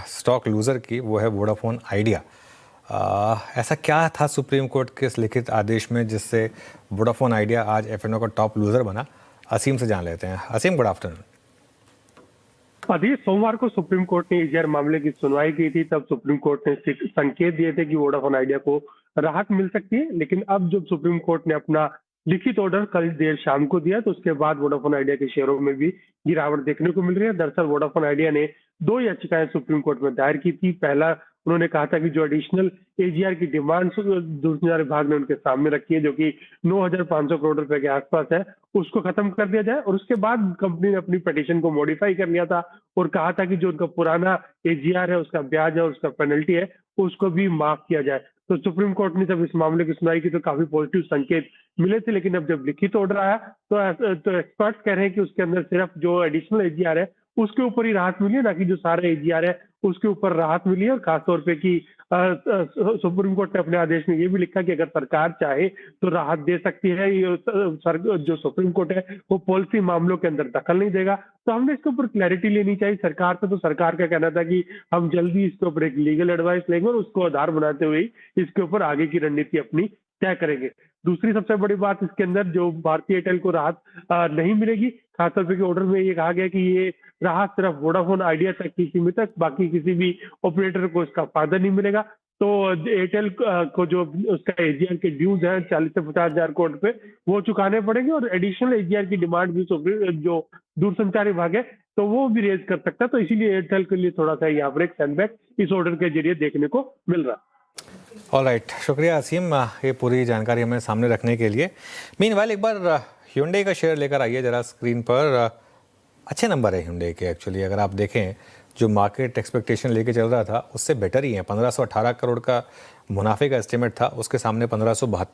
Stock loser की, वो है वोडाफोन आइडिया। ऐसा क्या था सुप्रीम कोर्ट के इस लिखित आदेश में जिससे वोडाफोन आइडिया आज एफ&ओ का टॉप लूज़र बना? असीम से जान लेते हैं। असीम, गुड आफ्टरनून। अभी सोमवार को सुप्रीम कोर्ट ने ईजीआर मामले की सुनवाई की थी। तब सुप्रीम कोर्ट ने संकेत दिए थे कि वोडाफोन आइडिया को राहत मिल सकती है, लेकिन अब जब सुप्रीम कोर्ट ने अपना लिखित ऑर्डर कल देर शाम को दिया तो उसके बाद वोडाफोन आइडिया के शेयरों में भी गिरावट देखने को मिल रही है। दरअसल वोडाफोन आइडिया ने दो याचिकाएं सुप्रीम कोर्ट में दायर की थी। पहला, उन्होंने कहा था कि जो एडिशनल एजीआर की डिमांड दूसरा विभाग ने उनके सामने रखी है, जो कि 9,500 करोड़ रुपए के आसपास है, उसको खत्म कर दिया जाए। और उसके बाद कंपनी ने अपनी पिटीशन को मॉडिफाई कर लिया था और कहा था कि जो उनका पुराना एजीआर है, उसका ब्याज है और उसका पेनल्टी है, उसको भी माफ किया जाए। तो सुप्रीम कोर्ट ने जब इस मामले की सुनवाई की तो काफी पॉजिटिव संकेत मिले थे, लेकिन अब जब लिखित ऑर्डर आया तो एक्सपर्ट्स कह रहे हैं कि उसके अंदर सिर्फ जो एडिशनल एजीआर है उसके ऊपर ही राहत मिली है, ना कि जो सारा एजीआर है उसके ऊपर राहत मिली है। और खासतौर पे कि सुप्रीम कोर्ट ने अपने आदेश में ये भी लिखा कि अगर सरकार चाहे तो राहत दे सकती है। जो सुप्रीम कोर्ट है वो पॉलिसी मामलों के अंदर दखल नहीं देगा। तो हमने इसके ऊपर क्लैरिटी लेनी चाहिए सरकार से। तो सरकार का कहना था कि हम जल्दी इसके ऊपर एक लीगल एडवाइस लेंगे और उसको आधार बनाते हुए इसके ऊपर आगे की रणनीति अपनी तय करेंगे। दूसरी सबसे बड़ी बात इसके अंदर, जो भारतीय एयरटेल को राहत नहीं मिलेगी। खासतौर पर ऑर्डर में ये कहा गया कि ये राहत सिर्फ वोडाफोन आइडिया तक की सीमित है, बाकी किसी भी ऑपरेटर को इसका फायदा नहीं मिलेगा। तो एयरटेल को जो उसका एजीआर के ड्यूज हैं 40 से 50 हजार करोड़ रुपए वो चुकाने पड़ेंगे और एडिशनल एजीआर की डिमांड भी जो दूरसंचार विभाग है तो वो भी रेज कर सकता है। तो इसीलिए एयरटेल के लिए थोड़ा सा यहाँ पर एक सेटबैक इस ऑर्डर के जरिए देखने को मिल रहा है। ऑलराइट, शुक्रिया असीम, ये पूरी जानकारी हमें सामने रखने के लिए। मीनवाइल एक बार Hyundai का शेयर लेकर आइए जरा स्क्रीन पर। अच्छे नंबर है Hyundai के एक्चुअली, अगर आप देखें जो मार्केट एक्सपेक्टेशन लेके चल रहा था उससे बेटर ही है। 1518 करोड़ का मुनाफे का एस्टिमेट था, उसके सामने 1572